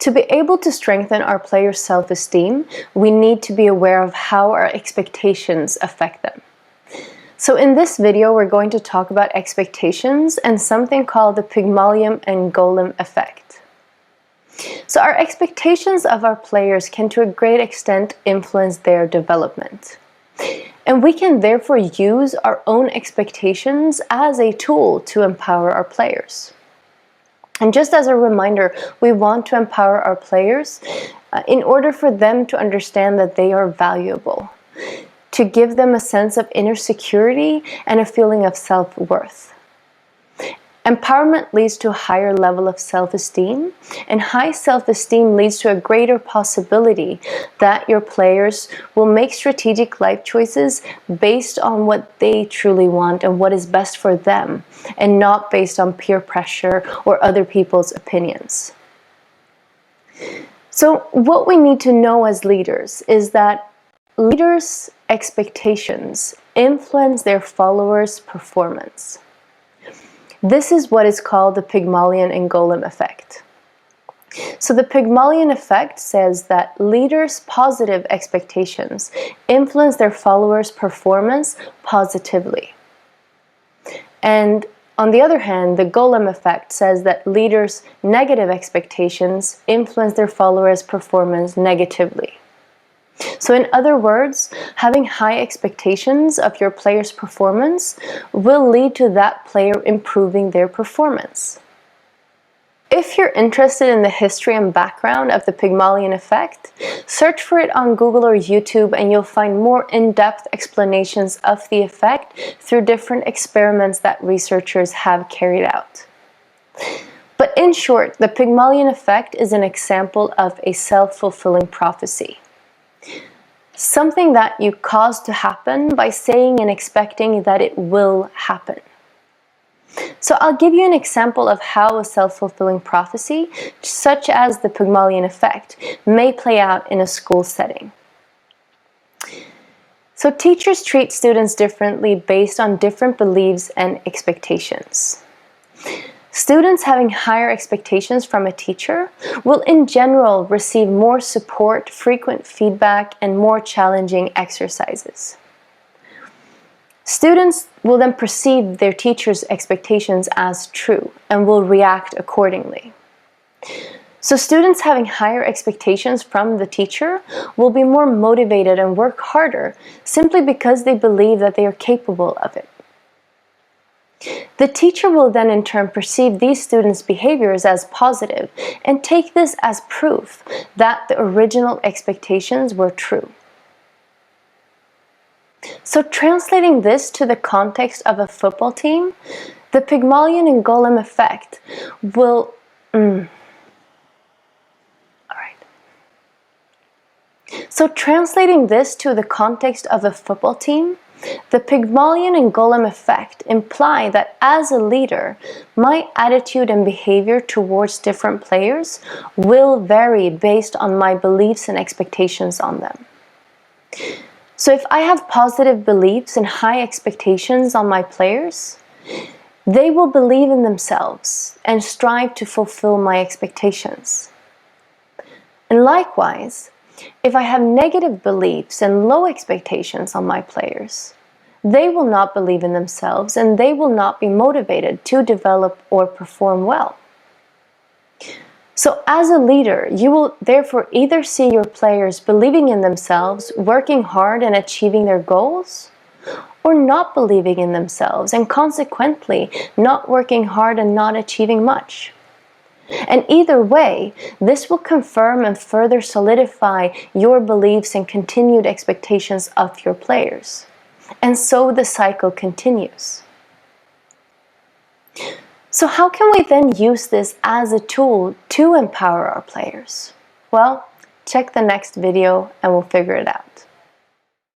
To be able to strengthen our players' self-esteem, we need to be aware of how our expectations affect them. So in this video, we're going to talk about expectations and something called the Pygmalion and Golem Effect. So our expectations of our players can to a great extent influence their development. And we can therefore use our own expectations as a tool to empower our players. And just as a reminder, we want to empower our players in order for them to understand that they are valuable, to give them a sense of inner security and a feeling of self-worth. Empowerment leads to a higher level of self-esteem, and high self-esteem leads to a greater possibility that your players will make strategic life choices based on what they truly want and what is best for them, and not based on peer pressure or other people's opinions. So what we need to know as leaders is that leaders' expectations influence their followers' performance. This is what is called the Pygmalion and Golem Effect. So the Pygmalion Effect says that leaders' positive expectations influence their followers' performance positively. And on the other hand, the Golem Effect says that leaders' negative expectations influence their followers' performance negatively. So in other words, having high expectations of your player's performance will lead to that player improving their performance. If you're interested in the history and background of the Pygmalion Effect, search for it on Google or YouTube and you'll find more in-depth explanations of the effect through different experiments that researchers have carried out. But in short, the Pygmalion Effect is an example of a self-fulfilling prophecy. Something that you cause to happen by saying and expecting that it will happen. So I'll give you an example of how a self-fulfilling prophecy, such as the Pygmalion Effect, may play out in a school setting. So teachers treat students differently based on different beliefs and expectations. Students having higher expectations from a teacher will in general receive more support, frequent feedback, and more challenging exercises. Students will then perceive their teacher's expectations as true and will react accordingly. So students having higher expectations from the teacher will be more motivated and work harder simply because they believe that they are capable of it. The teacher will then in turn perceive these students' behaviors as positive and take this as proof that the original expectations were true. So translating this to the context of a football team, the Pygmalion and Golem Effect will... So translating this to the context of a football team, the Pygmalion and Golem Effect imply that as a leader, my attitude and behavior towards different players will vary based on my beliefs and expectations on them. So if I have positive beliefs and high expectations on my players, they will believe in themselves and strive to fulfill my expectations. And likewise, if I have negative beliefs and low expectations on my players, they will not believe in themselves and they will not be motivated to develop or perform well. So as a leader, you will therefore either see your players believing in themselves, working hard and achieving their goals, or not believing in themselves and consequently not working hard and not achieving much. And either way, this will confirm and further solidify your beliefs and continued expectations of your players. And so the cycle continues. So how can we then use this as a tool to empower our players? Well, check the next video and we'll figure it out.